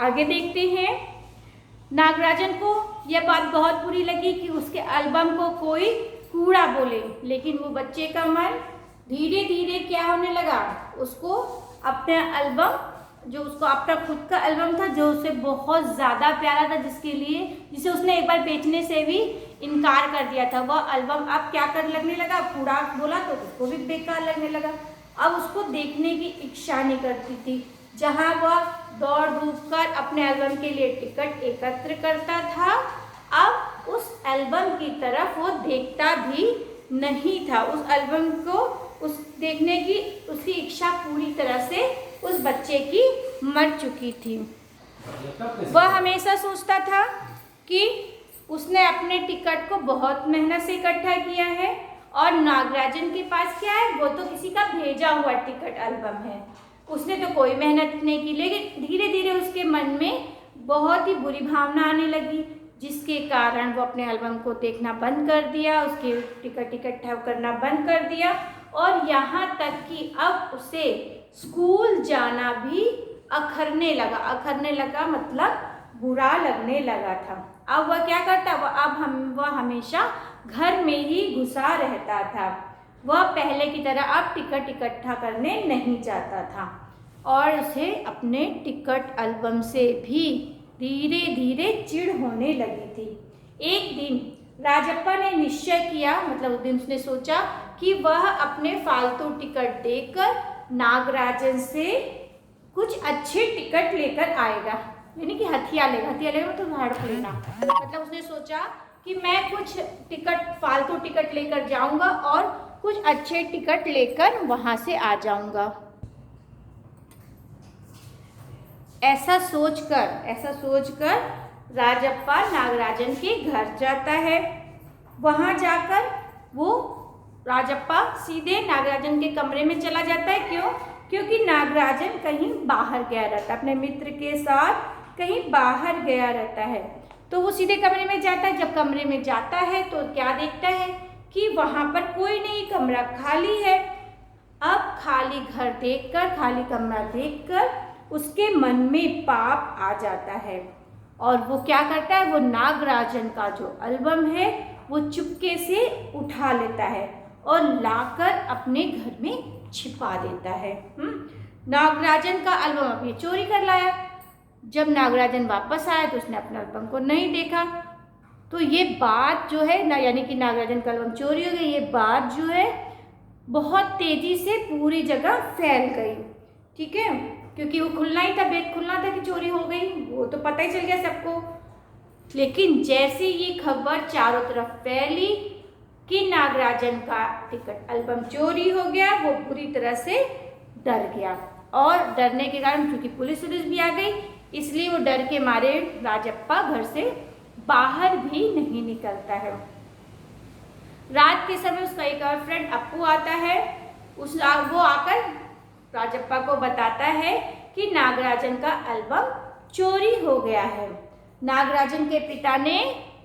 आगे देखते हैं। नागराजन को यह बात बहुत बुरी लगी कि उसके एल्बम को कोई कूड़ा बोले, लेकिन वो बच्चे का मन धीरे धीरे क्या होने लगा, उसको अपने एल्बम, जो उसको अपना खुद का एल्बम था जो उसे बहुत ज़्यादा प्यारा था, जिसे उसने एक बार बेचने से भी इनकार कर दिया था, वह एल्बम अब क्या कर लगने लगा, कूड़ा बोला तो उसको भी बेकार लगने लगा। अब उसको देखने की इच्छा नहीं करती थी। जहाँ वह दौड़ धूप कर अपने एल्बम के लिए टिकट एकत्र करता था, अब उस एल्बम की तरफ वो देखता भी नहीं था। उस एल्बम को उस देखने की उसकी इच्छा पूरी तरह से उस बच्चे की मर चुकी थी। वह हमेशा सोचता था कि उसने अपने टिकट को बहुत मेहनत से इकट्ठा किया है और नागराजन के पास क्या है, वो तो किसी का भेजा हुआ टिकट एल्बम है, उसने तो कोई मेहनत नहीं की। लेकिन धीरे धीरे उसके मन में बहुत ही बुरी भावना आने लगी, जिसके कारण वो अपने एल्बम को देखना बंद कर दिया, उसके टिकट इकट्ठा करना बंद कर दिया और यहाँ तक कि अब उसे स्कूल जाना भी अखरने लगा मतलब बुरा लगने लगा था। अब वह क्या करता, वह हमेशा घर में ही घुसा रहता था। वह पहले की तरह अब टिकट इकट्ठा करने नहीं चाहता था और उसे अपने टिकट एल्बम से भी धीरे धीरे चिढ़ होने लगी थी। एक दिन राजप्पा ने निश्चय किया, मतलब उस दिन उसने सोचा कि वह अपने फालतू टिकट देकर नागराजन से कुछ अच्छे टिकट लेकर आएगा, यानी कि हथिया लेगा तो भाड़ लेना, मतलब उसने सोचा कि मैं कुछ फालतू टिकट लेकर जाऊंगा और कुछ अच्छे टिकट लेकर वहां से आ जाऊंगा। ऐसा सोचकर राजप्पा नागराजन के घर जाता है। वहां जाकर वो राजप्पा सीधे नागराजन के कमरे में चला जाता है। क्यों? क्योंकि नागराजन कहीं बाहर गया रहता है, अपने मित्र के साथ कहीं बाहर गया रहता है। तो वो सीधे कमरे में जाता है। जब कमरे में जाता है तो क्या देखता है कि वहाँ पर कोई नहीं, कमरा खाली है। अब खाली घर देखकर, खाली कमरा देखकर उसके मन में पाप आ जाता है और वो क्या करता है, वो नागराजन का जो एल्बम है वो चुपके से उठा लेता है और लाकर अपने घर में छिपा देता है। नागराजन का एल्बम अब ये चोरी कर लाया। जब नागराजन वापस आया तो उसने अपने एल्बम को नहीं देखा। तो ये बात जो है ना, यानी कि नागराजन का एल्बम चोरी हो गई, ये बात जो है बहुत तेजी से पूरी जगह फैल गई। ठीक है, क्योंकि वो खुलना ही था, बैग खुलना था कि चोरी हो गई, वो तो पता ही चल गया सबको। लेकिन जैसे ये खबर चारों तरफ फैली कि नागराजन का टिकट एल्बम चोरी हो गया, वो पूरी तरह से डर गया और डरने के कारण, क्योंकि पुलिस भी आ गई, इसलिए वो डर के मारे राजप्पा घर से बाहर भी नहीं निकलता है। रात के समय उसका एक और फ्रेंड अप्पू आता है। वो आकर राजप्पा को बताता है कि नागराजन का एल्बम चोरी हो गया है। नागराजन के पिता ने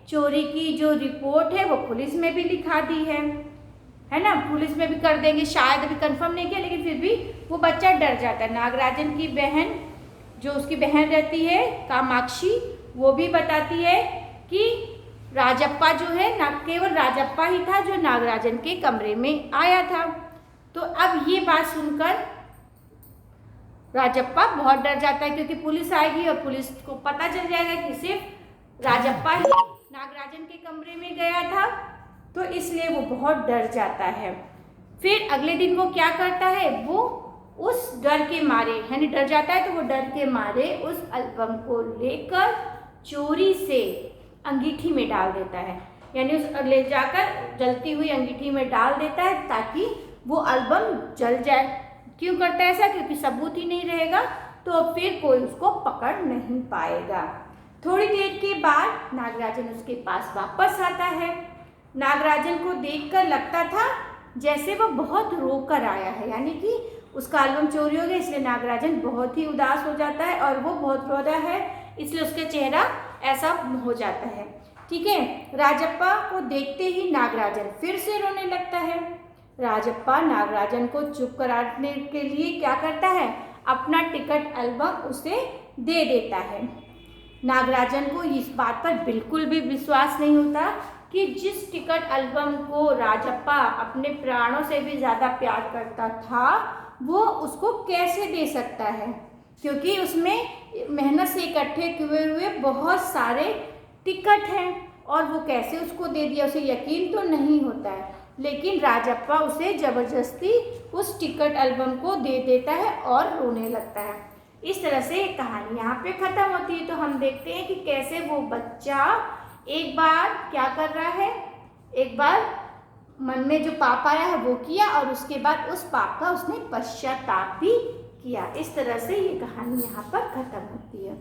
चोरी की जो रिपोर्ट है वो पुलिस में भी लिखा दी है ना, पुलिस में भी कर देंगे, शायद अभी कंफर्म नहीं किया, लेकिन फिर भी वो बच्चा डर जाता है। नागराजन की बहन, जो उसकी बहन रहती है कामाक्षी, वो भी बताती है कि राजप्पा जो है, ना केवल राजप्पा ही था जो नागराजन के कमरे में आया था। तो अब ये बात सुनकर राजप्पा बहुत डर जाता है, क्योंकि पुलिस आएगी और पुलिस को पता चल जाएगा कि सिर्फ राजप्पा ही नागराजन के कमरे में गया था, तो इसलिए वो बहुत डर जाता है। फिर अगले दिन वो क्या करता है, वो उस डर के मारे, यानी डर जाता है तो वो डर के मारे उस एल्बम को लेकर चोरी से अंगीठी में डाल देता है, यानी उस ले जाकर जलती हुई अंगीठी में डाल देता है ताकि वो एल्बम जल जाए। क्यों करता है ऐसा? क्योंकि सबूत ही नहीं रहेगा तो फिर कोई उसको पकड़ नहीं पाएगा। थोड़ी देर के बाद नागराजन उसके पास वापस आता है। नागराजन को देखकर लगता था जैसे वो बहुत रोकर आया है, यानी कि उसका एल्बम चोरी हो गया, इसलिए नागराजन बहुत ही उदास हो जाता है और वो बहुत रो रहा है, इसलिए उसका चेहरा ऐसा हो जाता है। ठीक है, राजप्पा को देखते ही नागराजन फिर से रोने लगता है। राजप्पा नागराजन को चुप कराने के लिए क्या करता है, अपना टिकट एल्बम उसे दे देता है। नागराजन को इस बात पर बिल्कुल भी विश्वास नहीं होता कि जिस टिकट एल्बम को राजप्पा अपने प्राणों से भी ज़्यादा प्यार करता था वो उसको कैसे दे सकता है, क्योंकि उसमें मेहनत से इकट्ठे किए हुए बहुत सारे टिकट हैं और वो कैसे उसको दे दिया, उसे यकीन तो नहीं होता है। लेकिन राजप्पा उसे ज़बरदस्ती उस टिकट एल्बम को दे देता है और रोने लगता है। इस तरह से कहानी यहाँ पे ख़त्म होती है। तो हम देखते हैं कि कैसे वो बच्चा एक बार क्या कर रहा है, एक बार मन में जो पाप आया है वो किया और उसके बाद उस पाप का उसने पश्चाताप भी किया। इस तरह से ये कहानी यहाँ पर ख़त्म होती है।